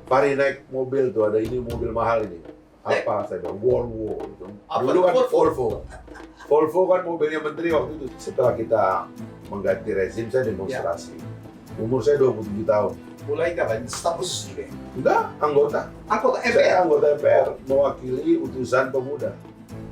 Fahri naik mobil tuh, ada ini mobil mahal ini. Apa? Saya bilang Volvo. Gitu. Apa Dulu kan Volvo? Volvo. Volvo kan mobilnya menteri waktu itu. Setelah kita mengganti rezim, saya demonstrasi. Umur saya 27 tahun. Mulai kapan? Staf khusus juga ya? Enggak, anggota. Anggota Saya MPR? anggota MPR, mewakili utusan pemuda.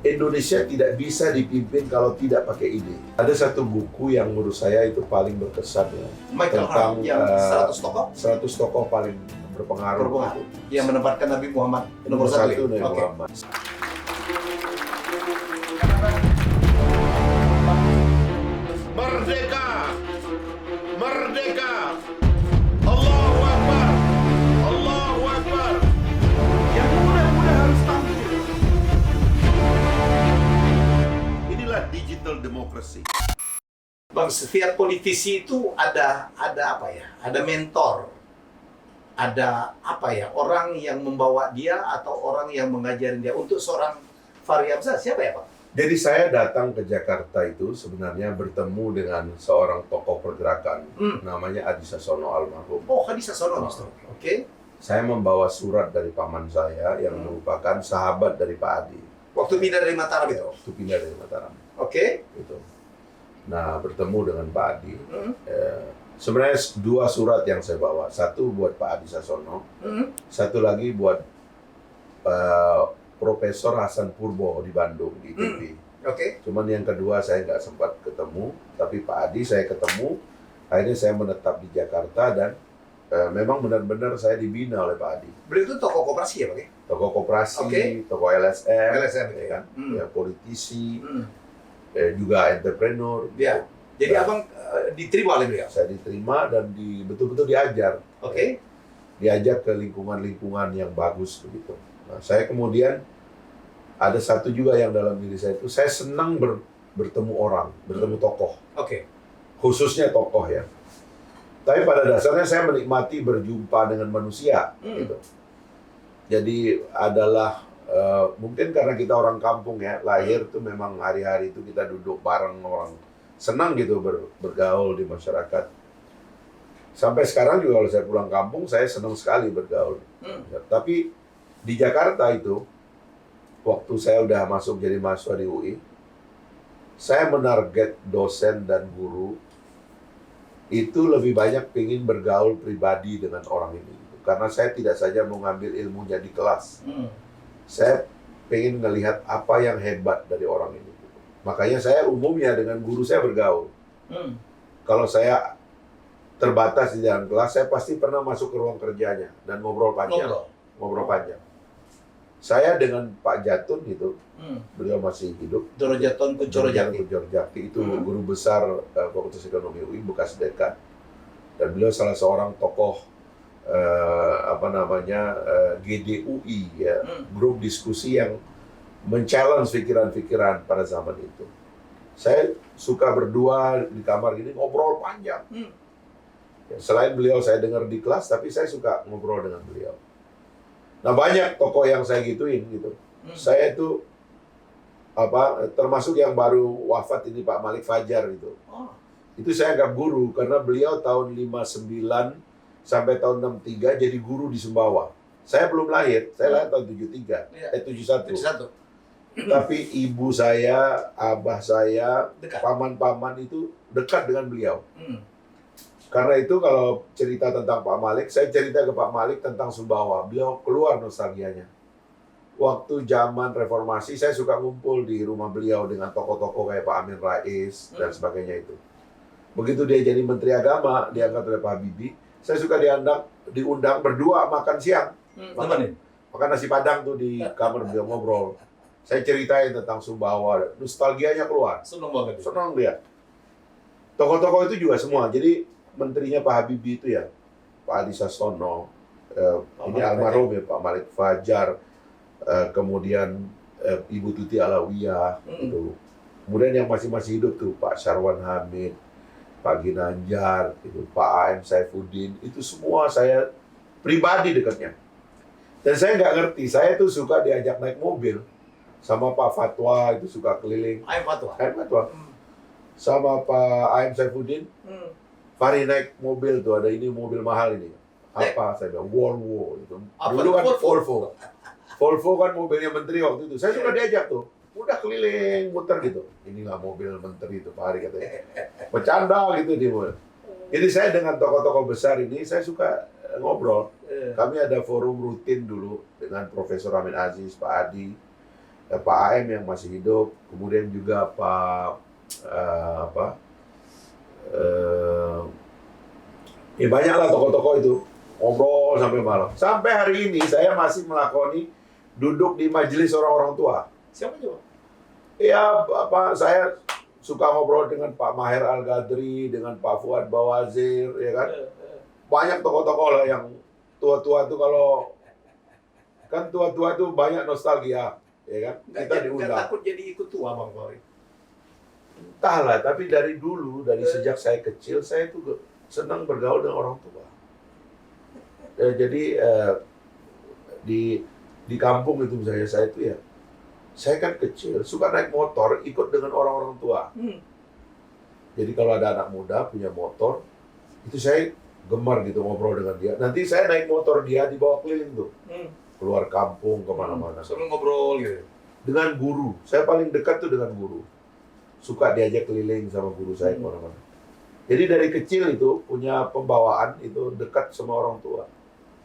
Indonesia tidak bisa dipimpin kalau tidak pakai ide. Ada satu buku yang menurut saya itu paling berkesan ya. Michael Hart yang 100 tokoh 100 tokoh paling berpengaruh. berpengaruh yang menempatkan Nabi Muhammad nomor satu. Nabi Oke. Muhammad. Merdeka! Merdeka! Allahu Akbar! Allahu Akbar! Yang muda-muda harus tampil. Inilah digital democracy. Bang, setiap politisi itu ada apa ya? Ada mentor. Ada apa ya? Orang yang membawa dia atau orang yang mengajarin dia. Untuk seorang Fahri Hamzah, siapa ya, Pak? Jadi saya datang ke Jakarta itu sebenarnya bertemu dengan seorang tokoh pergerakan namanya Adi Sasono almarhum. Oh, Hadi Sasono justru. Oke. Saya membawa surat dari paman saya yang merupakan sahabat dari Pak Adi. Waktu pindah dari Mataram itu. Waktu pindah dari Mataram. Oke. Gitu. Nah, bertemu dengan Pak Adi. Sebenarnya dua surat yang saya bawa. Satu buat Pak Adi Sasono. Satu lagi buat Profesor Hasan Purbo di Bandung, di ITB. Oke. Cuman yang kedua saya nggak sempat ketemu. Tapi Pak Adi saya ketemu. Akhirnya saya menetap di Jakarta dan memang benar-benar saya dibina oleh Pak Adi. Beliau itu tokoh koperasi ya, Pak? Tokoh koperasi, Oke. tokoh LSM, LSM, ya kan? Ya, politisi, Hmm. juga entrepreneur. Ya. Jadi Nah, abang diterima oleh beliau. saya diterima dan betul-betul diajar. Oke. Diajak ke lingkungan-lingkungan yang bagus begitu. Nah, saya kemudian ada satu juga yang dalam diri saya itu saya senang bertemu orang, bertemu tokoh, Oke. khususnya tokoh ya. Tapi pada dasarnya saya menikmati berjumpa dengan manusia gitu. Jadi adalah mungkin karena kita orang kampung ya, lahir tuh memang hari-hari itu kita duduk bareng orang, senang gitu bergaul di masyarakat. Sampai sekarang juga kalau saya pulang kampung, saya senang sekali bergaul. Tapi di Jakarta itu, waktu saya udah masuk jadi mahasiswa di UI, saya menarget dosen dan guru itu lebih banyak ingin bergaul pribadi dengan orang ini. Karena saya tidak saja mau ngambil ilmunya di kelas. Saya pengen ngelihat apa yang hebat dari orang ini. Makanya saya umumnya dengan guru saya bergaul. Kalau saya terbatas di dalam kelas, saya pasti pernah masuk ke ruang kerjanya dan ngobrol panjang. Ngobrol panjang. Saya dengan Pak Jatun itu, beliau masih hidup. Doro Jatun Kuncoro Jati. Kuncoro Jati itu guru besar Fakultas Ekonomi UI bekas dekan. Dan beliau salah seorang tokoh GDUI ya, grup diskusi yang men-challenge pikiran-pikiran pada zaman itu. Saya suka berdua di kamar gini ngobrol panjang. Ya, selain beliau saya dengar di kelas, tapi saya suka ngobrol dengan beliau. Nah, banyak tokoh yang saya gituin gitu. Saya itu termasuk yang baru wafat ini Pak Malik Fajar gitu. Itu saya anggap guru karena beliau tahun 59 sampai tahun 63 jadi guru di Sumbawa. Saya belum lahir, saya lahir tahun 73, 71. Tapi ibu saya, abah saya, paman-paman itu dekat dengan beliau. Karena itu kalau cerita tentang Pak Malik, saya cerita ke Pak Malik tentang Sumbawa. Beliau keluar nostalgianya. Waktu zaman reformasi, saya suka ngumpul di rumah beliau dengan tokoh-tokoh kayak Pak Amin Rais dan sebagainya itu. Begitu dia jadi Menteri Agama, diangkat oleh Pak Habibie, saya suka diundang berdua makan siang. Makan nasi Padang tuh di kamar beliau ngobrol. Saya ceritain tentang Sumbawa, nostalgianya keluar. Senang banget. Senang dia. Tokoh-tokoh itu juga semua. Jadi menterinya Pak Habibie itu ya, Pak Adi Sasono, ini almarhum ya Pak Malik Fajar, kemudian Ibu Tuti Alawiyah, itu. Kemudian yang masih hidup tuh Pak Syarwan Hamid, Pak Ginanjar, itu Pak A.M. Saifuddin, itu semua saya pribadi dekatnya. Dan saya nggak ngerti, saya tuh suka diajak naik mobil sama Pak Fatwa, itu suka keliling. Ayo Fatwa. Sama Pak A.M. Saifuddin. Fahri naik mobil tuh, ada ini mobil mahal ini. Apa? Saya bilang Volvo itu. Apa Dulu kan Volvo? Volvo. Volvo kan mobilnya menteri waktu itu. Saya suka diajak tuh. Udah keliling muter gitu. Inilah mobil menteri itu Pak Hari katanya. Bercanda gitu dia. Jadi saya dengan tokoh-tokoh besar ini saya suka ngobrol. Kami ada forum rutin dulu dengan Profesor Amin Aziz, Pak Adi, Pak AM yang masih hidup, kemudian juga Pak ya banyaklah tokoh-tokoh itu ngobrol sampai malam. Sampai hari ini saya masih melakoni duduk di majelis orang-orang tua. Siapa coba? Ya, saya suka ngobrol dengan Pak Maher Al-Gadri, dengan Pak Fuad Bawazir, ya kan. Banyak tokoh-tokoh lah yang tua-tua itu kalau kan tua-tua itu banyak nostalgia, ya kan. Kita Nggak diundang. takut jadi ikut tua Bang Fahri. Entahlah, tapi dari dulu, dari sejak saya kecil, saya itu senang bergaul dengan orang tua. Jadi di kampung itu misalnya saya itu ya, saya kan kecil, suka naik motor, ikut dengan orang-orang tua. Jadi kalau ada anak muda punya motor, itu saya gemar gitu ngobrol dengan dia. Nanti saya naik motor dia dibawa keliling tuh, keluar kampung kemana-mana. Selalu ngobrol gitu. Dengan guru, saya paling dekat tuh dengan guru. Suka diajak keliling sama guru saya kemana-mana. Jadi dari kecil itu punya pembawaan itu dekat sama orang tua.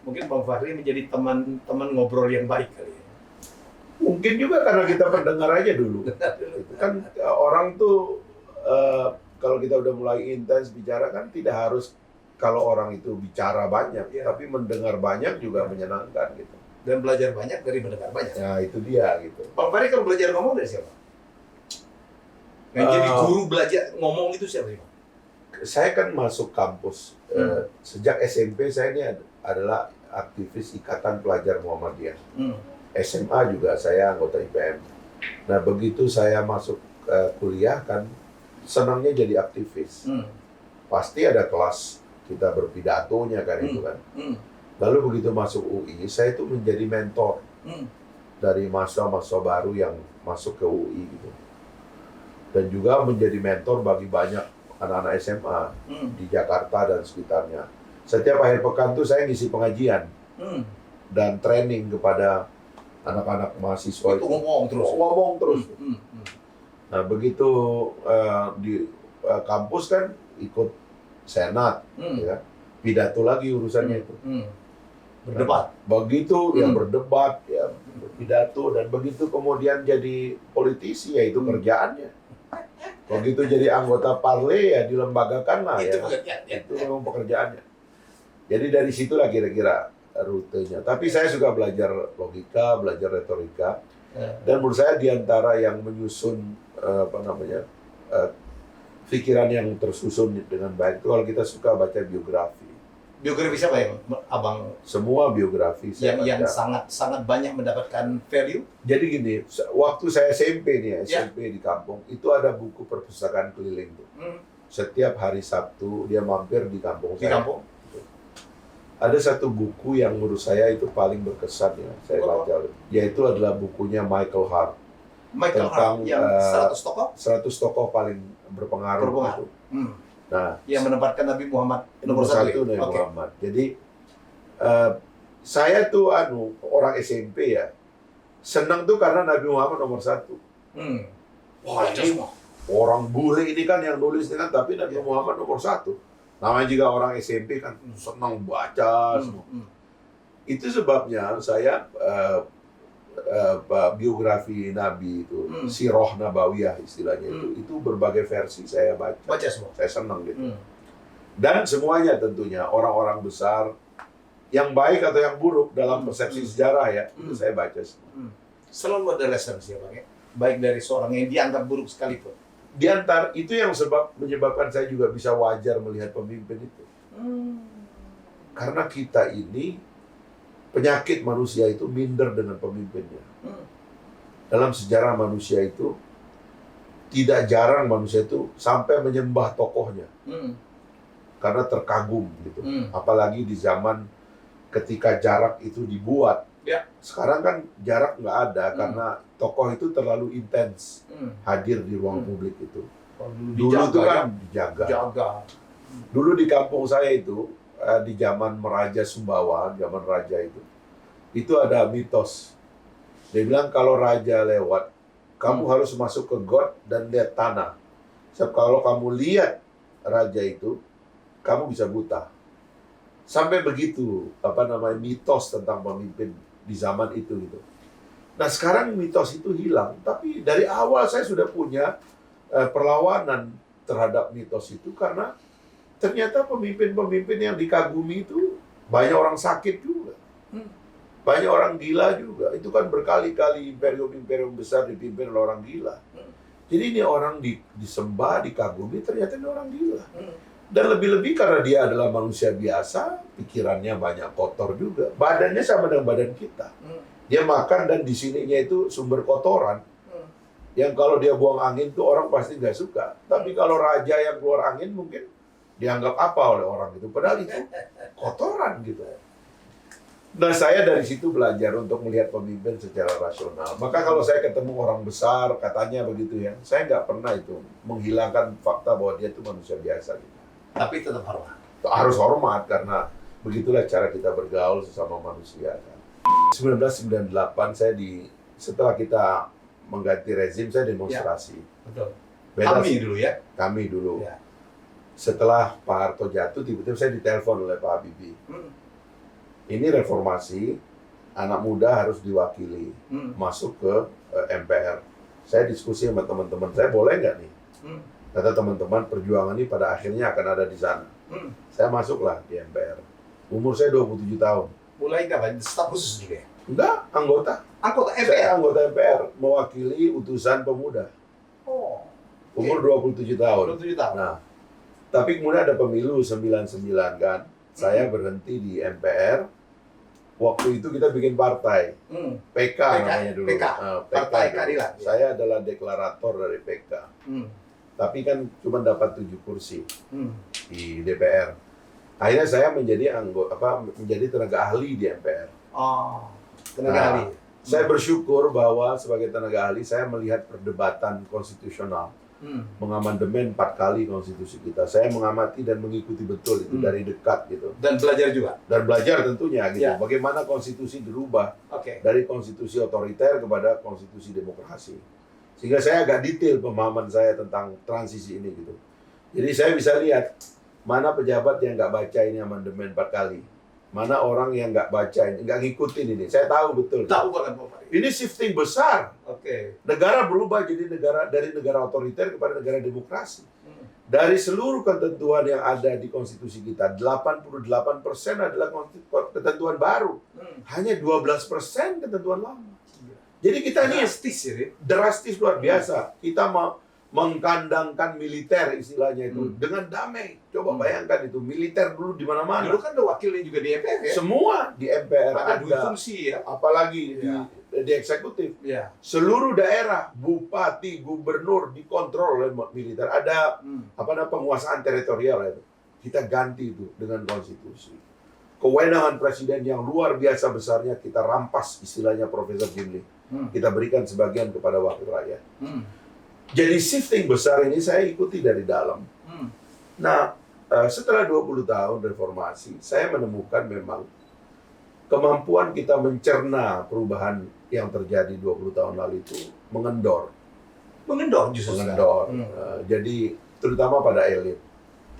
Mungkin Bang Fahri menjadi teman ngobrol yang baik kali ya. Mungkin juga karena kita pendengar aja dulu. Itu kan orang tuh kalau kita udah mulai intens bicara kan tidak harus kalau orang itu bicara banyak, tapi mendengar banyak juga menyenangkan gitu. Dan belajar banyak dari mendengar banyak. Nah itu dia gitu. Bang Fahri kalau belajar ngomong dari siapa? Yang jadi guru belajar ngomong itu siapa sih? Saya kan masuk kampus sejak SMP. Saya ini adalah aktivis Ikatan Pelajar Muhammadiyah. SMA juga saya anggota IPM. Nah begitu saya masuk kuliah kan senangnya jadi aktivis. Pasti ada kelas kita berpidatonya kan itu kan. Lalu begitu masuk UI, saya itu menjadi mentor dari mahasiswa-mahasiswa baru yang masuk ke UI gitu. Dan juga menjadi mentor bagi banyak anak-anak SMA di Jakarta dan sekitarnya. Setiap akhir pekan tuh saya ngisi pengajian dan training kepada anak-anak mahasiswa itu ngomong terus. Nah begitu di kampus kan ikut senat, ya, pidato lagi urusannya itu. Berdebat. Begitu ya berdebat, ya berpidato, dan begitu kemudian jadi politisi ya itu kerjaannya. Begitu jadi anggota parley ya dilembagakan lah ya. Itu memang pekerjaannya. Jadi dari situlah kira-kira rutenya. Tapi saya suka belajar logika, belajar retorika, dan menurut saya diantara yang menyusun pikiran yang tersusun dengan baik itu kalau kita suka baca biografi. Biografi siapa ya, Abang? Semua biografi saya Yang baca. sangat banyak mendapatkan value. Jadi gini, waktu saya SMP nih, SMP di kampung, itu ada buku perpustakaan keliling tuh. Setiap hari Sabtu dia mampir di kampung Di saya. kampung. Ada satu buku yang menurut saya itu paling berkesan ya, saya baca, yaitu adalah bukunya Michael Hart. Michael Hart yang 100 tokoh? 100 tokoh paling berpengaruh. Gitu. Nah, yang menempatkan Nabi Muhammad nomor satu Nabi Muhammad. Jadi saya tuh orang SMP ya, senang tuh karena Nabi Muhammad nomor satu. Wah, ini orang bule ini kan yang nulis ini kan, tapi Nabi Muhammad nomor satu. Namanya juga orang SMP kan senang baca semua. Itu sebabnya saya biografi Nabi itu, Sirah Nabawiyah istilahnya itu berbagai versi saya baca. Semua. Saya senang gitu. Dan semuanya tentunya orang-orang besar yang baik atau yang buruk dalam persepsi sejarah ya, itu saya baca semua. Selalu ada lesson sih Bang ya. Baik dari seorang yang dianggap buruk sekalipun. Di antara itu yang menyebabkan saya juga bisa wajar melihat pemimpin itu. Karena kita ini penyakit manusia itu minder dengan pemimpinnya. Dalam sejarah manusia itu tidak jarang manusia itu sampai menyembah tokohnya. Karena terkagum gitu. Apalagi di zaman ketika jarak itu dibuat. Sekarang kan jarak nggak ada karena tokoh itu terlalu intens hadir di ruang publik itu. Dulu itu kan dijaga. Dulu di kampung saya itu di zaman Meraja Sumbawa, zaman raja itu ada mitos. Dia bilang kalau raja lewat, kamu harus masuk ke got dan lihat tanah. Sebab kalau kamu lihat raja itu, kamu bisa buta. Sampai begitu mitos tentang pemimpin di zaman itu gitu. Nah sekarang mitos itu hilang, tapi dari awal saya sudah punya perlawanan terhadap mitos itu karena ternyata pemimpin-pemimpin yang dikagumi itu banyak orang sakit juga. Banyak orang gila juga. Itu kan berkali-kali imperium-imperium besar dipimpin oleh orang gila. Jadi ini orang disembah, dikagumi, ternyata ini orang gila. Dan lebih-lebih karena dia adalah manusia biasa, pikirannya banyak kotor juga. Badannya sama dengan badan kita. Dia makan dan di sininya itu sumber kotoran. Yang kalau dia buang angin tuh orang pasti nggak suka. Tapi kalau raja yang keluar angin mungkin dianggap apa oleh orang itu. Padahal itu kotoran gitu. Nah saya dari situ belajar untuk melihat pemimpin secara rasional. Maka kalau saya ketemu orang besar, katanya begitu ya, saya nggak pernah itu menghilangkan fakta bahwa dia itu manusia biasa. Gitu. Tapi tetap hormat. Harus hormat karena begitulah cara kita bergaul sesama manusia. Kan. 1998 saya setelah kita mengganti rezim saya demonstrasi. Ya, betul. Kami dulu ya. Kami dulu. Ya. Setelah Pak Harto jatuh, tiba-tiba saya ditelepon oleh Pak Habibie. Ini reformasi, anak muda harus diwakili, masuk ke MPR. Saya diskusi sama teman-teman saya, boleh nggak nih? Kata teman-teman, perjuangan ini pada akhirnya akan ada di sana. Saya masuklah di MPR. Umur saya 27 tahun. Mulai kapan? Staf khusus juga ya? Enggak, anggota. Anggota MPR? Saya anggota MPR, mewakili utusan pemuda. Oh. Umur 27 tahun. 27 tahun. Nah, tapi kemudian ada pemilu 99 kan. Saya berhenti di MPR. Waktu itu kita bikin partai, PK namanya dulu. PK. Partai Keadilan. Saya adalah deklarator dari PK. Tapi kan cuma dapat 7 kursi di DPR. Akhirnya saya menjadi menjadi tenaga ahli di MPR. Oh, tenaga ahli. Saya bersyukur bahwa sebagai tenaga ahli saya melihat perdebatan konstitusional. Mengamandemen 4 kali konstitusi kita. Saya mengamati dan mengikuti betul itu dari dekat gitu. Dan belajar juga. Dan belajar tentunya gitu. Ya. Bagaimana konstitusi dirubah dari konstitusi otoriter kepada konstitusi demokrasi. Sehingga saya agak detail pemahaman saya tentang transisi ini gitu. Jadi saya bisa lihat mana pejabat yang nggak baca ini amandemen 4 kali. Mana orang yang nggak baca ini, nggak ngikutin ini. Saya tahu betul. Tahu banget Pak. Ini shifting besar. Negara berubah jadi dari negara otoriter kepada negara demokrasi. Dari seluruh ketentuan yang ada di konstitusi kita, 88% adalah ketentuan baru. Hanya 12% ketentuan lama. Jadi kita ini drastis luar biasa. Kita mengkandangkan militer istilahnya itu dengan damai. Coba bayangkan itu militer dulu di mana-mana. Dulu kan ada wakilnya juga di MPR ya. Semua di MPR ada 2 fungsi ya. Apalagi di eksekutif. Ya. Seluruh daerah, bupati, gubernur dikontrol oleh militer. Ada penguasaan teritorial itu. Kita ganti itu dengan konstitusi. Kewenangan presiden yang luar biasa besarnya kita rampas istilahnya Profesor Jimli. Kita berikan sebagian kepada wakil rakyat. Jadi shifting besar ini saya ikuti dari dalam. Nah, setelah 20 tahun reformasi, saya menemukan memang kemampuan kita mencerna perubahan yang terjadi 20 tahun lalu itu mengendor. Mengendor justru. Mengendor. Jadi terutama pada elit.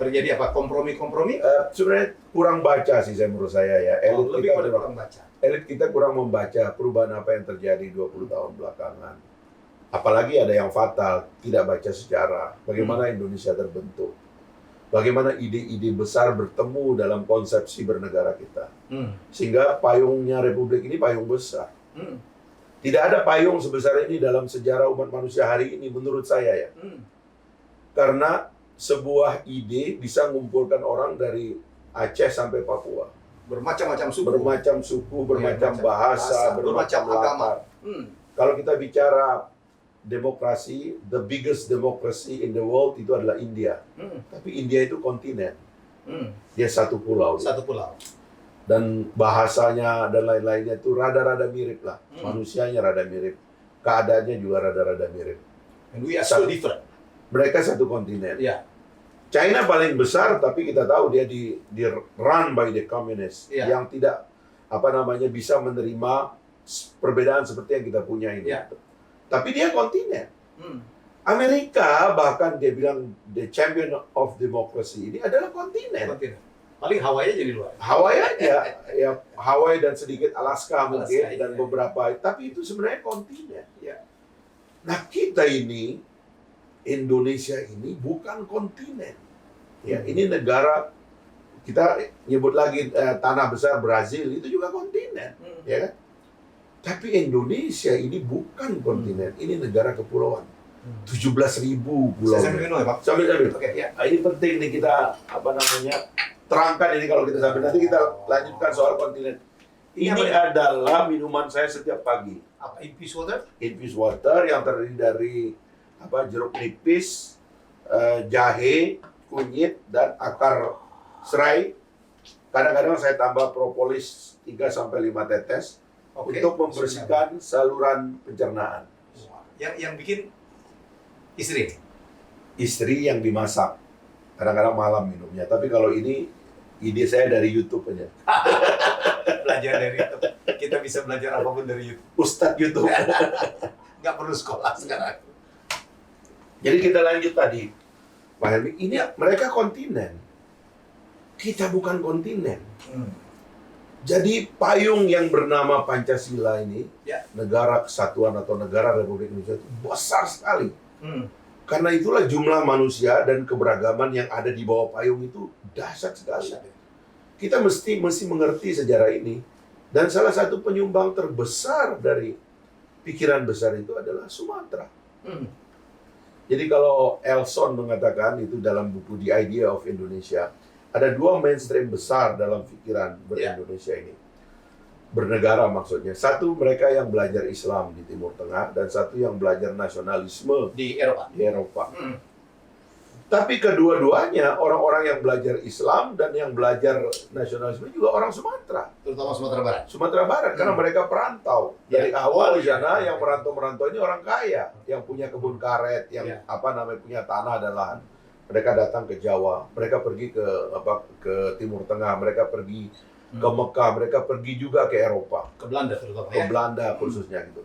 Terjadi apa? Kompromi-kompromi? Sebenarnya kurang baca sih menurut saya ya. Elit lebih pada kurang baca. Elit kita kurang membaca perubahan apa yang terjadi 20 tahun belakangan. Apalagi ada yang fatal, tidak baca sejarah, bagaimana Indonesia terbentuk. Bagaimana ide-ide besar bertemu dalam konsepsi bernegara kita. Sehingga payungnya Republik ini payung besar. Tidak ada payung sebesar ini dalam sejarah umat manusia hari ini menurut saya ya. Karena sebuah ide bisa mengumpulkan orang dari Aceh sampai Papua. Bermacam-macam suku. Bermacam suku, bermacam bahasa, bermacam agama. Kalau kita bicara demokrasi, the biggest democracy in the world itu adalah India. Tapi India itu kontinen. Dia satu pulau. Satu pulau. Dan bahasanya dan lain-lainnya itu rada-rada mirip lah. Manusianya rada mirip. Keadaannya juga rada-rada mirip. And we are so different. Mereka satu kontinen. Yeah. China paling besar, tapi kita tahu dia di run by the communist Iya. yang tidak bisa menerima perbedaan seperti yang kita punya ini. Iya. Tapi dia kontinen. Hmm. Amerika bahkan dia bilang the champion of democracy ini adalah kontinen. Kontinen. Paling Hawaii jadi luar. Hawaii aja, ya Hawaii dan sedikit Alaska mungkin Alaska, dan iya. beberapa, tapi itu sebenarnya kontinen. Ya. Nah kita ini Indonesia ini bukan kontinen. Ya, ini negara kita nyebut lagi tanah besar Brazil itu juga kontinen, Hmm. ya kan? Tapi Indonesia ini bukan kontinen, ini negara kepulauan. 17.000 pulau. Saya sambil minum ya, Pak. Sambil. Oke, ya. Nah, ini penting nih kita terangkan ini kalau kita sambil nanti kita lanjutkan soal kontinen. Ini adalah minuman saya setiap pagi. Apa infused water? Infused water yang terdiri dari jeruk nipis, jahe, kunyit dan akar serai. Kadang-kadang saya tambah propolis 3-5 tetes Oke. untuk membersihkan saluran pencernaan. Yang bikin istri. Istri yang dimasak. Kadang-kadang malam minumnya. Tapi kalau ini ide saya dari YouTube aja. Belajar dari YouTube. Kita bisa belajar apapun dari YouTube. Ustadz YouTube. Nggak perlu sekolah sekarang. Jadi kita lanjut tadi. Pak Helmi, ini mereka kontinen. Kita bukan kontinen. Jadi payung yang bernama Pancasila ini, Ya. negara kesatuan atau negara Republik Indonesia itu besar sekali. Hmm. Karena itulah jumlah manusia dan keberagaman yang ada di bawah payung itu dahsyat sekali. Kita mesti mengerti sejarah ini. Dan salah satu penyumbang terbesar dari pikiran besar itu adalah Sumatera. Hmm. Jadi kalau Elson mengatakan itu dalam buku The Idea of Indonesia, ada dua mainstream besar dalam pikiran ber-Indonesia ini. Bernegara maksudnya. Satu, mereka yang belajar Islam di Timur Tengah, dan satu yang belajar nasionalisme Di Eropa. di Eropa. Hmm. Tapi kedua-duanya, orang-orang yang belajar Islam dan yang belajar nasionalisme juga orang Sumatera. Terutama Sumatera Barat. Sumatera Barat, karena mereka perantau. Dari Ya. awal di Ya. sana, yang merantau-merantau ini orang kaya. Yang punya kebun karet, yang Ya. punya tanah dan lahan. Mereka datang ke Jawa, mereka pergi ke Timur Tengah, mereka pergi ke Mekah, mereka pergi juga ke Eropa. Ke Belanda terutama Ke ya. Belanda khususnya gitu.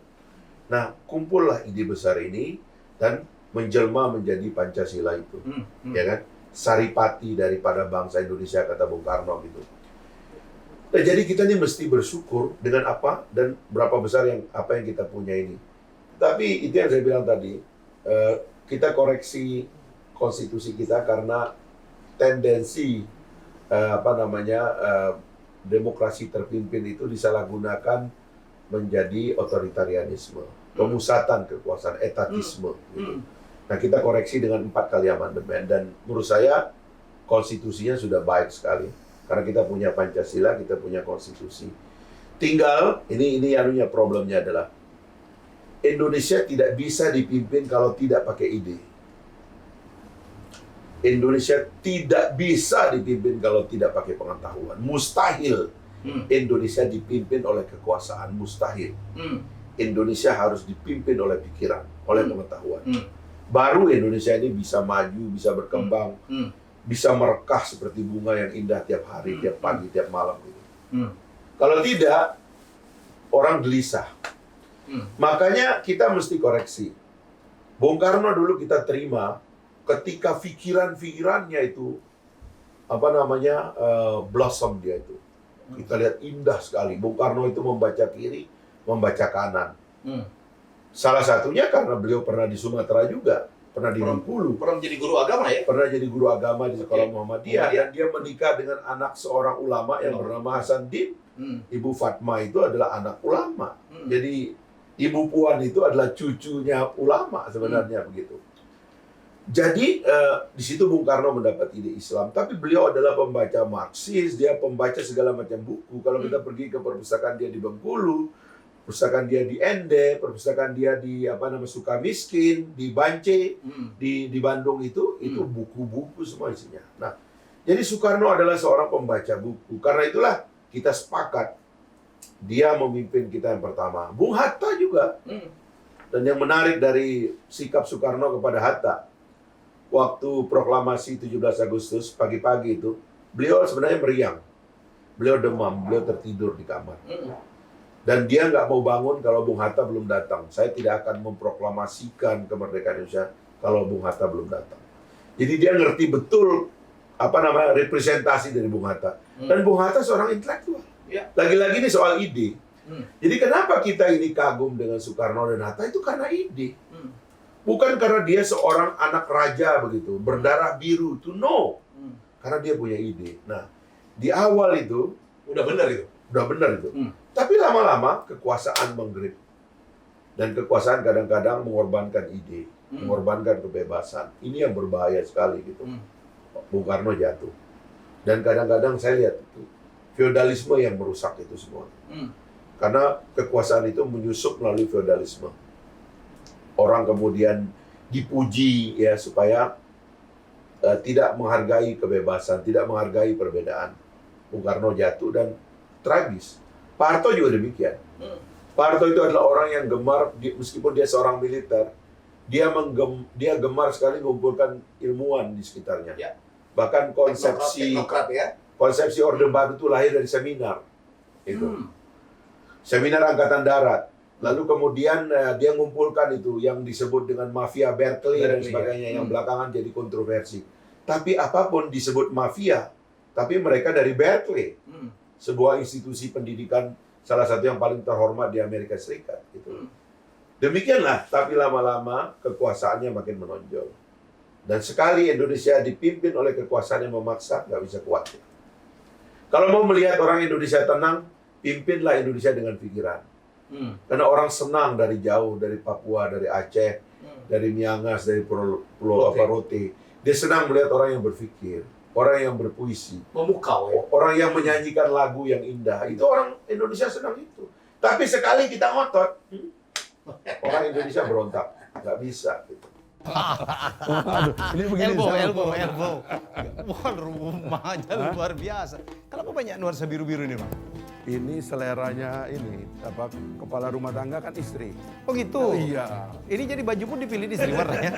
Nah, kumpullah ide besar ini dan menjelma menjadi Pancasila itu. Ya kan? Saripati daripada bangsa Indonesia, kata Bung Karno gitu. Nah, jadi kita ini mesti bersyukur dengan apa dan berapa besar apa yang kita punya ini. Tapi itu yang saya bilang tadi, kita koreksi konstitusi kita karena tendensi demokrasi terpimpin itu disalahgunakan menjadi otoritarianisme, pemusatan kekuasaan, etatisme. Gitu. Nah, kita koreksi dengan 4 kali amandemen, dan menurut saya konstitusinya sudah baik sekali karena kita punya Pancasila, kita punya konstitusi. Tinggal ini problemnya adalah Indonesia tidak bisa dipimpin kalau tidak pakai ide. Indonesia tidak bisa dipimpin kalau tidak pakai pengetahuan. Mustahil Indonesia dipimpin oleh kekuasaan, mustahil. Indonesia harus dipimpin oleh pikiran, oleh pengetahuan. Baru Indonesia ini bisa maju, bisa berkembang, bisa merekah seperti bunga yang indah tiap hari, tiap pagi, tiap malam. Gitu. Kalau tidak, orang gelisah. Makanya kita mesti koreksi. Bung Karno dulu kita terima ketika pikiran-pikirannya itu blossom dia itu. Kita lihat indah sekali. Bung Karno itu membaca kiri, membaca kanan. Salah satunya karena beliau pernah di Sumatera juga, pernah di Bengkulu. Pernah menjadi guru agama ya? Pernah jadi guru agama di sekolah Muhammadiyah, dan dia menikah dengan anak seorang ulama yang bernama Hasan Din. Ibu Fatma itu adalah anak ulama. Jadi Ibu Puan itu adalah cucunya ulama sebenarnya begitu. Jadi di situ Bung Karno mendapat ide Islam, tapi beliau adalah pembaca Marxis, dia pembaca segala macam buku. Kalau kita pergi ke perpustakaan dia di Bengkulu, perpustakaan dia di Ende, perpustakaan dia di Sukamiskin, di Bance, di Bandung itu buku-buku semua isinya. Nah, jadi Soekarno adalah seorang pembaca buku. Karena itulah kita sepakat dia memimpin kita yang pertama. Bung Hatta juga. Dan yang menarik dari sikap Soekarno kepada Hatta, waktu proklamasi 17 Agustus pagi-pagi itu, beliau sebenarnya meriang. Beliau demam, beliau tertidur di kamar. Dan dia nggak mau bangun kalau Bung Hatta belum datang. Saya tidak akan memproklamasikan kemerdekaan Indonesia kalau Bung Hatta belum datang. Jadi dia ngerti betul representasi dari Bung Hatta. Dan Bung Hatta seorang intelektual. Ya. Lagi-lagi ini soal ide. Jadi kenapa kita ini kagum dengan Soekarno dan Hatta itu karena ide. Bukan karena dia seorang anak raja begitu, berdarah biru itu karena dia punya ide. Nah, di awal itu udah benar itu. Tapi lama-lama kekuasaan menggrip. Dan kekuasaan kadang-kadang mengorbankan ide, mengorbankan kebebasan. Ini yang berbahaya sekali gitu. Bung Karno jatuh. Dan kadang-kadang saya lihat itu feodalisme yang merusak itu semua. Karena kekuasaan itu menyusup melalui feodalisme. Orang kemudian dipuji ya supaya tidak menghargai kebebasan, tidak menghargai perbedaan. Bung Karno jatuh dan tragis. Pak Harto juga demikian. Pak Harto itu adalah orang yang gemar, meskipun dia seorang militer, dia gemar sekali mengumpulkan ilmuwan di sekitarnya. Ya. Bahkan Teknokrat, ya. konsepsi Orde Baru itu lahir dari seminar. Itu. Seminar Angkatan Darat. Lalu kemudian dia mengumpulkan itu yang disebut dengan mafia Berkeley dan sebagainya yang belakangan jadi kontroversi. Tapi apapun disebut mafia, tapi mereka dari Berkeley, sebuah institusi pendidikan salah satu yang paling terhormat di Amerika Serikat. Gitu. Demikianlah, tapi lama-lama kekuasaannya makin menonjol. Dan sekali Indonesia dipimpin oleh kekuasaan yang memaksa, nggak bisa kuat. Kalau mau melihat orang Indonesia tenang, pimpinlah Indonesia dengan pikiran. Karena orang senang dari jauh, dari Papua, dari Aceh, dari Miangas, dari Pulau Rote. Dia senang melihat orang yang berpikir, orang yang berpuisi, memukau ya. Orang yang menyanyikan lagu yang indah. Itu orang Indonesia senang itu. Tapi sekali kita ngotot, orang Indonesia berontak, nggak bisa. Gitu. Ini begini, elbow. Wah, rumahnya luar biasa. Kenapa banyak nuansa biru-biru ini, Bang? ini seleranya ini kepala rumah tangga kan istri. Oh gitu? Iya. Ini jadi baju pun dipilih di istri warnanya.